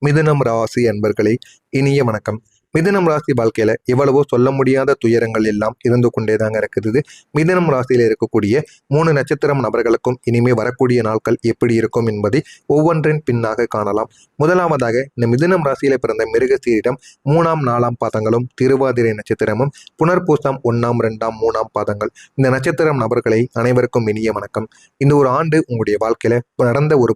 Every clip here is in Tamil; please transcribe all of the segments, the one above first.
மிதுனம் ராசி அன்பர்களே, இனிய வணக்கம். மிதுனம் ராசி வாழ்க்கையில எவ்வளவோ சொல்ல முடியாத துயரங்கள் எல்லாம் இருந்து கொண்டேதாங்க இருக்குது. மிதுனம் ராசியில இருக்கக்கூடிய 3 நட்சத்திரம் நபர்களுக்கும் இனிமே வரக்கூடிய நாட்கள் எப்படி இருக்கும் என்பதை ஒவ்வொன்றின் பின்னாக காணலாம். முதலாவதாக இந்த மிதுனம் ராசியில பிறந்த மிருகசீரிடம் 3ஆம் 4ஆம் பாதங்களும், திருவாதிரை நட்சத்திரமும், புனர்பூசம் 1ஆம் 2ஆம் 3ஆம் பாதங்கள் இந்த நட்சத்திரம் நபர்களை அனைவருக்கும் இனிய வணக்கம். இந்த ஒரு ஆண்டு உங்களுடைய வாழ்க்கையில நடந்த ஒரு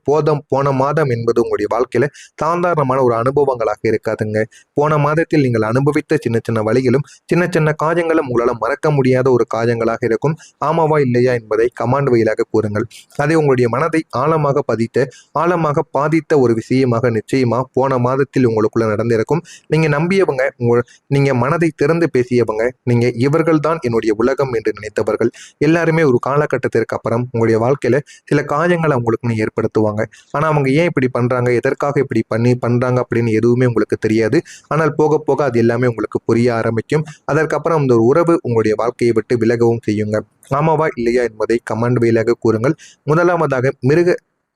போன மாதம் என்பது உங்களுடைய வாழ்க்கையில சாதாரணமான ஒரு அனுபவங்களாக இருக்காதுங்க. போன மாதத்தில் நீங்கள் அனுபவித்த சின்ன சின்ன வழிகளும் சின்ன சின்ன காயங்களும் உங்களால் மறக்க முடியாத ஒரு காயங்களாக இருக்கும். ஆமாவா இல்லையா என்பதை கமாண்ட் வழியாக கூறுங்கள். அதை உங்களுடைய மனதை ஆழமாக பாதித்த ஒரு விஷயமாக நிச்சயமா போன மாதத்தில் உங்களுக்குள்ள நடந்திருக்கும். நீங்க நம்பியவங்க, நீங்க மனதை திறந்து பேசியவங்க, நீங்க இவர்கள் தான் என்னுடைய உலகம் என்று நினைத்தவர்கள் எல்லாருமே ஒரு காலகட்டத்திற்கு அப்புறம் உங்களுடைய வாழ்க்கையில சில காயங்களை உங்களுக்கு ஏற்படுத்துவாங்க. ஆனா அவங்க ஏன் இப்படி பண்றாங்க, எதற்காக இப்படி பண்றாங்க அப்படின்னு எதுவுமே உங்களுக்கு தெரியாது. ஆனால் போக போக அது எல்லாமே உங்களுக்கு புரிய ஆரம்பிக்கும். அதற்கப்புறம் அந்த ஒரு உறவு உங்களுடைய வாழ்க்கையை விட்டு விலகவும் செய்யுங்க. ஆமாவா இல்லையா என்பதை கமெண்ட் வழியாக கூறுங்கள். முதலாவதாக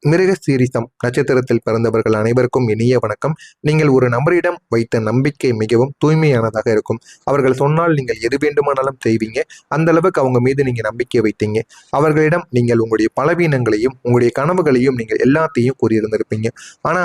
மிருகசீரிசம் நட்சத்திரத்தில் பிறந்தவர்கள் அனைவருக்கும் இனிய வணக்கம். நீங்கள் ஒரு நபரிடம் வைத்த நம்பிக்கை மிகவும் தூய்மையானதாக இருக்கும். அவர்கள் சொன்னால் நீங்கள் எது வேண்டுமானாலும் செய்வீங்க. அந்த அளவுக்கு அவங்க மீது நீங்க நம்பிக்கை வைத்தீங்க. அவர்களிடம் நீங்கள் உங்களுடைய பலவீனங்களையும் உங்களுடைய கனவுகளையும் நீங்கள் எல்லாத்தையும் கூறியிருந்திருப்பீங்க. ஆனா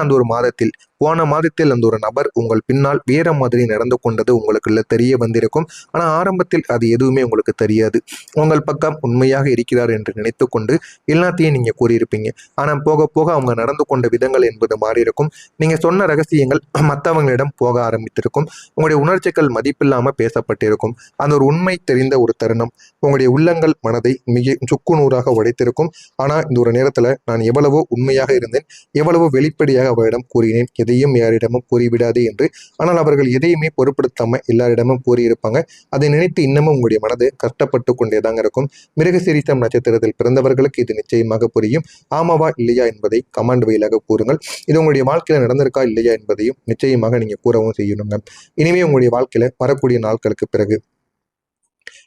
போன மாதத்தில் அந்த ஒரு நபர் உங்கள் பின்னால் வேற மாதிரி நடந்து கொண்டது உங்களுக்குள்ள தெரிய வந்திருக்கும். ஆனா ஆரம்பத்தில் அது எதுவுமே உங்களுக்கு தெரியாது. உங்கள் பக்கம் உண்மையாக இருக்கிறார் என்று நினைத்து கொண்டு எல்லாத்தையும் நீங்க கூறியிருப்பீங்க. ஆனா போக போக அவங்க நடந்து கொண்ட விதங்கள் என்பது மாறி இருக்கும். நீங்க சொன்ன ரகசியங்கள் மற்றவங்களிடம் போக ஆரம்பித்திருக்கும். உங்களுடைய உணர்ச்சிகள் மதிப்பில்லாம பேசப்பட்டிருக்கும். அந்த ஒரு உண்மை தெரிந்த ஒரு தருணம் உங்களுடைய உள்ளங்கள் மனதை மிக சுக்குநூறாக உடைத்திருக்கும். ஆனா இந்த ஒரு நேரத்துல நான் எவ்வளவோ உண்மையாக இருந்தேன், எவ்வளவோ வெளிப்படையாக அவரிடம் கூறினேன், எதையும் யாரிடமும் கூறிவிடாது என்று. ஆனால் அவர்கள் எதையுமே பொருட்படுத்தாம எல்லாரிடமும் கூறியிருப்பாங்க. அதை நினைத்து இன்னமும் உங்களுடைய மனது கஷ்டப்பட்டு கொண்டேதாங்க இருக்கும். மிருகசீரிசம் நட்சத்திரத்தில் பிறந்தவர்களுக்கு இது நிச்சயமாக புரியும். ஆமாவா இல்லையா என்பதை கமெண்ட் வழியாக கூறுங்கள். இது உங்களுடைய வாழ்க்கையில நடந்திருக்கா இல்லையா என்பதையும் நிச்சயமாக நீங்க கூறவும் செய்யணுங்க. இனிமே உங்களுடைய வாழ்க்கையில வரக்கூடிய நாட்களுக்கு பிறகு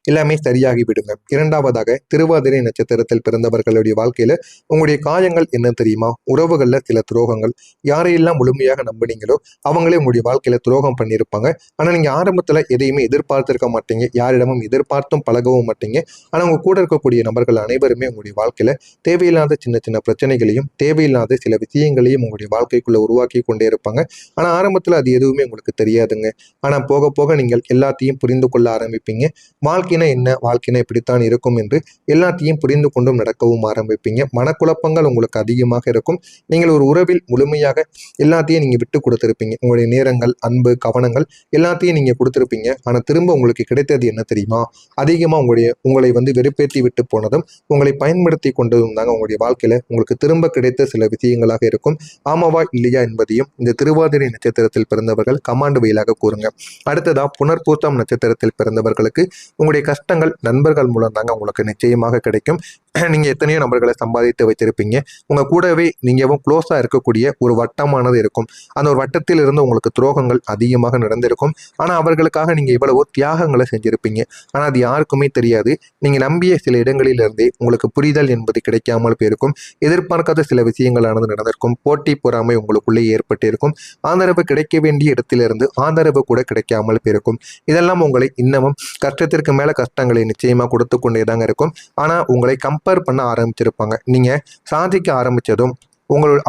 எல்லாமே சரியாகி விடுங்க. இரண்டாவதாக திருவாதிரை நட்சத்திரத்தில் பிறந்தவர்களுடைய வாழ்க்கையில உங்களுடைய காயங்கள் என்ன தெரியுமா? உறவுகள்ல சில துரோகங்கள். யாரையெல்லாம் முழுமையாக நம்பினீங்களோ அவங்களே உங்களுடைய வாழ்க்கையில துரோகம் பண்ணியிருப்பாங்க. ஆனா நீங்க ஆரம்பத்துல எதையுமே எதிர்பார்த்திருக்க மாட்டீங்க, யாரிடமும் எதிர்பார்த்தும் பழகவும் மாட்டீங்க. ஆனா உங்க கூட இருக்கக்கூடிய நபர்கள் அனைவருமே உங்களுடைய வாழ்க்கையில தேவையில்லாத சின்ன சின்ன பிரச்சனைகளையும் தேவையில்லாத சில விஷயங்களையும் உங்களுடைய வாழ்க்கைக்குள்ள உருவாக்கி கொண்டே இருப்பாங்க. ஆனா ஆரம்பத்துல அது எதுவுமே உங்களுக்கு தெரியாதுங்க. ஆனா போக போக நீங்கள் எல்லாத்தையும் புரிந்து கொள்ள ஆரம்பிப்பீங்க. வாழ்க்கைனா இப்படித்தான் இருக்கும் என்று எல்லாத்தையும் புரிந்து கொண்டும் நடக்கவும் ஆரம்பிப்பீங்க. மனக்குழப்பங்கள் உங்களுக்கு அதிகமாக இருக்கும். நீங்கள் ஒரு உறவில் முழுமையாக எல்லாத்தையும் நீங்க விட்டு கொடுத்திருப்பீங்க. உங்களுடைய நேரங்கள், அன்பு, கவனங்கள் எல்லாத்தையும் நீங்க கொடுத்திருப்பீங்க. ஆனா திரும்ப உங்களுக்கு கிடைத்தது என்ன தெரியுமா? அதிகமா உங்களை வெறுப்பேற்றி விட்டு போனதும், உங்களை பயன்படுத்தி கொண்டதும் தாங்க உங்களுடைய வாழ்க்கையில உங்களுக்கு திரும்ப கிடைத்த சில விஷயங்களாக இருக்கும். ஆமாவா இல்லையா என்பதையும் இந்த திருவாதிரை நட்சத்திரத்தில் பிறந்தவர்கள் கமாண்ட் வழியாக கூறுங்க. அடுத்ததா புனர்பூசம் நட்சத்திரத்தில் பிறந்தவர்களுக்கு உங்களுடைய கஷ்டங்கள் நண்பர்கள் மூலம் தாங்க உங்களுக்கு நிச்சயமாக கிடைக்கும். நீங்க எத்தனையோ நபர்களை சம்பாதித்து வைத்திருப்பீங்க. உங்க கூடவே நீங்கவும் க்ளோஸா இருக்கக்கூடிய ஒரு வட்டமானது இருக்கும். அந்த ஒரு வட்டத்தில் இருந்து உங்களுக்கு துரோகங்கள் அதிகமாக நடந்திருக்கும். ஆனா அவர்களுக்காக நீங்க இவ்வளவோ தியாகங்களை செஞ்சிருப்பீங்க. ஆனா அது யாருக்குமே தெரியாது. நீங்க நம்பிய சில இடங்களிலிருந்தே உங்களுக்கு புரிதல் என்பது கிடைக்காமல் போயிருக்கும். எதிர்பார்க்காத சில விஷயங்களானது நடந்திருக்கும். போட்டி பொறாமை உங்களுக்குள்ளே ஏற்பட்டிருக்கும். ஆதரவு கிடைக்க வேண்டிய இடத்திலிருந்து ஆதரவு கூட கிடைக்காமல் போயிருக்கும். இதெல்லாம் உங்களை இன்னமும் கஷ்டத்திற்கு மேல கஷ்டங்களை நிச்சயமா கொடுத்து கொண்டேதாங்க இருக்கும். ஆனா உங்களை கம்பேர் பண்ண ஆரம்பிச்சிருப்பாங்க. நீங்க சாதிக்க ஆரம்பிச்சதும்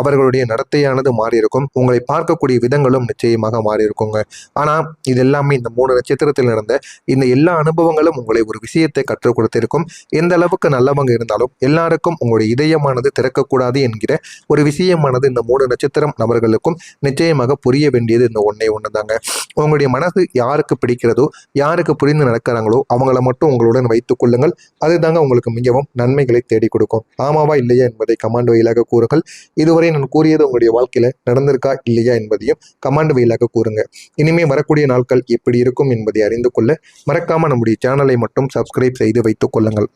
அவர்களுடைய நடத்தையானது மாறி இருக்கும். உங்களை பார்க்கக்கூடிய விதங்களும் நிச்சயமாக மாறி இருக்குங்க. ஆனா இது எல்லாமே இந்த 3 நட்சத்திரத்தில் நடந்த இந்த எல்லா அனுபவங்களும் உங்களை ஒரு விஷயத்தை கற்றுக் கொடுத்திருக்கும். எந்த அளவுக்கு நல்லவங்க இருந்தாலும் எல்லாருக்கும் உங்களுடைய இதயமானது திறக்கக்கூடாது என்கிற ஒரு விஷயமானது இந்த 3 நட்சத்திரம் நபர்களுக்கும் நிச்சயமாக புரிய வேண்டியது இந்த ஒண்ணு தாங்க. உங்களுடைய மனசு யாருக்கு பிடிக்கிறதோ, யாருக்கு புரிந்து நடக்கிறாங்களோ அவங்கள மட்டும் உங்களுடன் வைத்துக் கொள்ளுங்கள். அதுதாங்க உங்களுக்கு மிகவும் நன்மைகளை தேடி கொடுக்கும். ஆமாவா இல்லையா என்பதை கமாண்ட் வழியாக கூறுங்கள். இதுவரை நான் கூறியது உங்களுடைய வாழ்க்கையில நடந்திருக்கா இல்லையா என்பதையும் கமாண்ட் வழியாக கூறுங்க. இனிமே வரக்கூடிய நாட்கள் எப்படி இருக்கும் என்பதை அறிந்து கொள்ள மறக்காம நம்முடைய சேனலை மட்டும் சப்ஸ்கிரைப் செய்து வைத்துக் கொள்ளுங்கள்.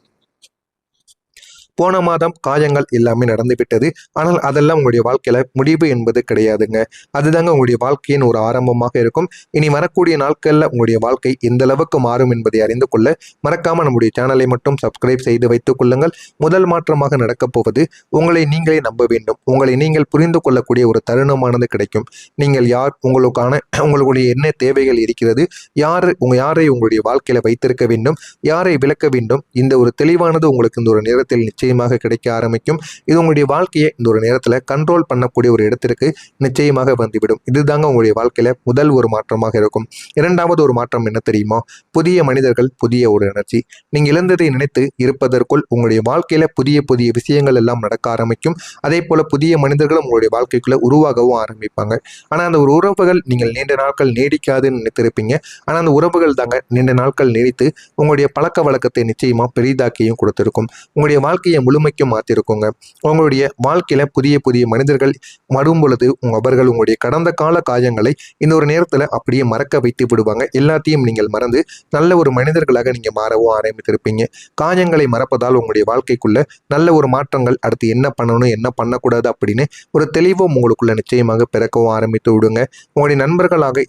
போன மாதம் காயங்கள் எல்லாமே நடந்துவிட்டது. ஆனால் அதெல்லாம் உங்களுடைய வாழ்க்கையில முடிவு என்பது கிடையாதுங்க. அதுதாங்க உங்களுடைய வாழ்க்கையின் ஒரு ஆரம்பமாக இருக்கும். இனி வரக்கூடிய நாட்கள்ல உங்களுடைய வாழ்க்கை எந்த அளவுக்கு மாறும் என்பதை அறிந்து கொள்ள மறக்காம நம்முடைய சேனலை மட்டும் சப்ஸ்கிரைப் செய்து வைத்துக் கொள்ளுங்கள். முதல் மாற்றமாக நடக்கப் போவது உங்களை நீங்களே நம்ப வேண்டும். உங்களை நீங்கள் புரிந்து கொள்ளக்கூடிய ஒரு தருணமானது கிடைக்கும். நீங்கள் யார், உங்களுடைய என்ன தேவைகள் இருக்கிறது, யாரை உங்களுடைய வாழ்க்கையில வைத்திருக்க வேண்டும், யாரை விலக்க வேண்டும், இந்த ஒரு தெளிவானது உங்களுக்கு இந்த ஒரு நேரத்தில் நிச்சயமாக கிடைக்க ஆரம்பிக்கும். இது உங்களுடைய வாழ்க்கையை இந்த ஒரு நேரத்தில் கண்ட்ரோல் பண்ணக்கூடிய ஒரு இடத்திற்கு நிச்சயமாக வந்துவிடும். இதுதாங்க உங்களுடைய வாழ்க்கையில முதல் ஒரு மாற்றமாக இருக்கும். இரண்டாவது ஒரு மாற்றம் என்ன தெரியுமா? புதிய மனிதர்கள், புதிய ஒரு எனர்ஜி. நீங்க இழந்ததை நினைத்து இருப்பதற்குள் உங்களுடைய வாழ்க்கையில புதிய புதிய விஷயங்கள் எல்லாம் நடக்க ஆரம்பிக்கும். அதே போல புதிய மனிதர்களும் உங்களுடைய வாழ்க்கைக்குள்ள உருவாகவும் ஆரம்பிப்பாங்க. ஆனா அந்த ஒரு உறவுகள் நீங்கள் நீண்ட நாட்கள் நீடிக்காதுன்னு நினைத்திருப்பீங்க. ஆனா அந்த உறவுகள் தாங்க நீண்ட நாட்கள் நீடித்து உங்களுடைய பழக்க வழக்கத்தை நிச்சயமா பெரிதாக்கியும் கொடுத்திருக்கும். உங்களுடைய வாழ்க்கையை முழுமைக்கும் மாத்திருக்குங்க. உங்களுடைய வாழ்க்கையில புதிய புதிய மனிதர்கள் மடும் பொழுது அவர்கள் உங்களுடைய கடந்த கால காயங்களை இந்த ஒரு நேரத்துல அப்படியே மறக்க வைத்து விடுவாங்க. எல்லாத்தையும் நீங்கள் மறந்து நல்ல ஒரு மனிதர்களாக நீங்க மாறவும் ஆரம்பித்திருப்பீங்க. காயங்களை மறப்பதால் உங்களுடைய வாழ்க்கைக்குள்ள நல்ல ஒரு மாற்றங்கள், அடுத்து என்ன பண்ணணும் என்ன பண்ணக்கூடாது அப்படின்னு ஒரு தெளிவும் உங்களுக்குள்ள நிச்சயமாக பிறக்கவும் ஆரம்பித்து விடுங்க. உங்களுடைய நண்பர்களாக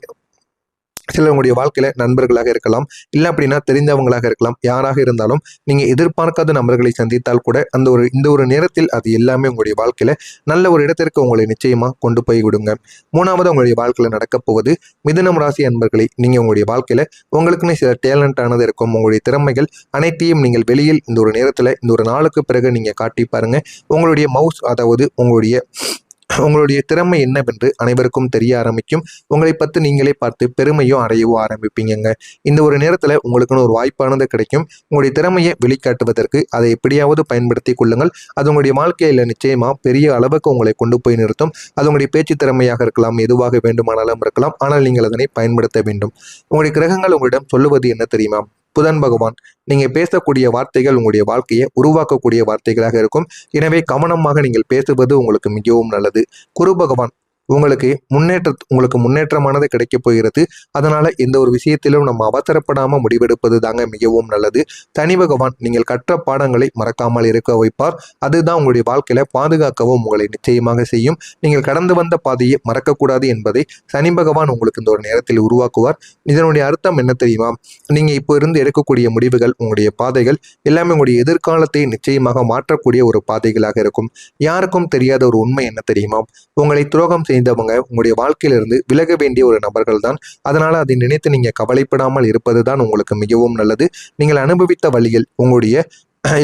சிலர் உங்களுடைய வாழ்க்கையில நண்பர்களாக இருக்கலாம், இல்லை அப்படின்னா தெரிந்தவங்களாக இருக்கலாம். யாராக இருந்தாலும் நீங்க எதிர்பார்க்காத நபர்களை சந்தித்தால் கூட இந்த ஒரு நேரத்தில் அது எல்லாமே உங்களுடைய வாழ்க்கையில நல்ல ஒரு இடத்திற்கு உங்களை நிச்சயமா கொண்டு போய் விடுங்க. மூணாவது உங்களுடைய வாழ்க்கையில நடக்கப் போவது மிதுனம் ராசி அன்பர்களை, நீங்க உங்களுடைய வாழ்க்கையில உங்களுக்குன்னு சில டேலண்ட் ஆனது இருக்கும். உங்களுடைய திறமைகள் அனைத்தையும் நீங்கள் வெளியில் இந்த ஒரு நேரத்துல இந்த ஒரு நாளுக்கு பிறகு நீங்க காட்டி பாருங்க. உங்களுடைய மவுஸ், அதாவது உங்களுடைய திறமை என்னவென்று அனைவருக்கும் தெரிய ஆரம்பிக்கும். உங்களை பற்றி நீங்களே பார்த்து பெருமையும் அடையவும் ஆரம்பிப்பீங்க. இந்த ஒரு நேரத்தில் உங்களுக்குன்னு ஒரு வாய்ப்பானது கிடைக்கும். உங்களுடைய திறமையை வெளிக்காட்டுவதற்கு அதை எப்படியாவது பயன்படுத்தி கொள்ளுங்கள். அது உங்களுடைய வாழ்க்கையில் நிச்சயமா பெரிய அளவுக்கு உங்களை கொண்டு போய் நிறுத்தும். அது உங்களுடைய பேச்சு திறமையாக இருக்கலாம், எதுவாக வேண்டுமானாலும் இருக்கலாம். ஆனால் நீங்கள் அதனை பயன்படுத்த வேண்டும். உங்களுடைய கிரகங்கள் உங்களிடம் சொல்லுவது என்ன தெரியுமா? புதன் பகவான், நீங்க பேசக்கூடிய வார்த்தைகள் உங்களுடைய வாழ்க்கையை உருவாக்கக்கூடிய வார்த்தைகளாக இருக்கும். எனவே கவனமாக நீங்கள் பேசுவது உங்களுக்கு மிகவும் நல்லது. குரு பகவான், உங்களுக்கு முன்னேற்றமானது கிடைக்க போகிறது. அதனால எந்த ஒரு விஷயத்திலும் நம்ம அவசரப்படாம முடிவெடுப்பது தாங்க மிகவும் நல்லது. சனி பகவான், நீங்கள் கற்ற பாடங்களை மறக்காமல் இருக்க வைப்பார். அதுதான் உங்களுடைய வாழ்க்கையில பாதுகாக்கவும் உங்களை நிச்சயமாக செய்யும். நீங்கள் கடந்து வந்த பாதையை மறக்கக்கூடாது என்பதை சனி பகவான் உங்களுக்கு இந்த ஒரு நேரத்தில் உருவாக்குவார். இதனுடைய அர்த்தம் என்ன தெரியுமா? நீங்க இப்போ இருந்து எடுக்கக்கூடிய முடிவுகள், உங்களுடைய பாதைகள் எல்லாமே உங்களுடைய எதிர்காலத்தை நிச்சயமாக மாற்றக்கூடிய ஒரு பாதைகளாக இருக்கும். யாருக்கும் தெரியாத ஒரு உண்மை என்ன தெரியுமா? உங்களை துரோகம் செய்தவங்க உங்களுடைய வாழ்க்கையிலிருந்து விலக வேண்டிய ஒரு நபர்கள் தான். அதனால அதை நினைத்து நீங்க கவலைப்படாமல் இருப்பது தான் உங்களுக்கு மிகவும் நல்லது. நீங்கள் அனுபவித்த வழியில் உங்களுடைய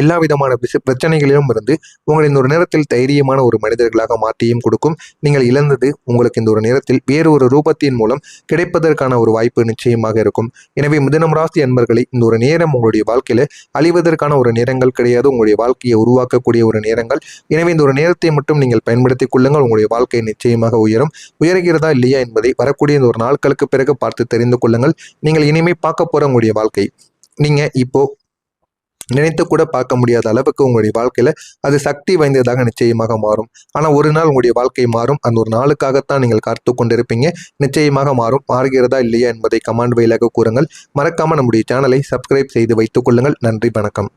எல்லா விதமான பிரச்சனைகளிலும் இருந்து உங்களை இந்த ஒரு நேரத்தில் தைரியமான ஒரு மனிதர்களாக மாற்றியும் கொடுக்கும். நீங்கள் இழந்தது உங்களுக்கு இந்த ஒரு நேரத்தில் வேறு ஒரு ரூபத்தின் மூலம் கிடைப்பதற்கான ஒரு வாய்ப்பு நிச்சயமாக இருக்கும். எனவே மிதுனம் ராசி அன்பர்களை, இந்த ஒரு நேரம் உங்களுடைய வாழ்க்கையில அழிவதற்கான ஒரு நேரங்கள் கிடையாது, உங்களுடைய வாழ்க்கையை உருவாக்கக்கூடிய ஒரு நேரங்கள். எனவே இந்த ஒரு நேரத்தை மட்டும் நீங்கள் பயன்படுத்திக் கொள்ளுங்கள். உங்களுடைய வாழ்க்கை நிச்சயமாக உயர்கிறதா இல்லையா என்பதை வரக்கூடிய இந்த ஒரு நாட்களுக்கு பிறகு பார்த்து தெரிந்து கொள்ளுங்கள். நீங்கள் இனிமே பார்க்க போற உங்களுடைய வாழ்க்கை நீங்க இப்போ நினைத்து கூட பார்க்க முடியாத அளவுக்கு உங்களுடைய வாழ்க்கையில அது சக்தி வாய்ந்ததாக நிச்சயமாக மாறும். ஆனா ஒரு நாள் உங்களுடைய வாழ்க்கை மாறும். அந்த ஒரு நாளுக்காகத்தான் நீங்கள் காத்து கொண்டிருப்பீங்க. நிச்சயமாக மாறும். மாறுகிறதா இல்லையா என்பதை கமெண்ட் வாயிலாக கூறுங்கள். மறக்காம நம்முடைய சேனலை சப்ஸ்கிரைப் செய்து வைத்துக் கொள்ளுங்கள். நன்றி, வணக்கம்.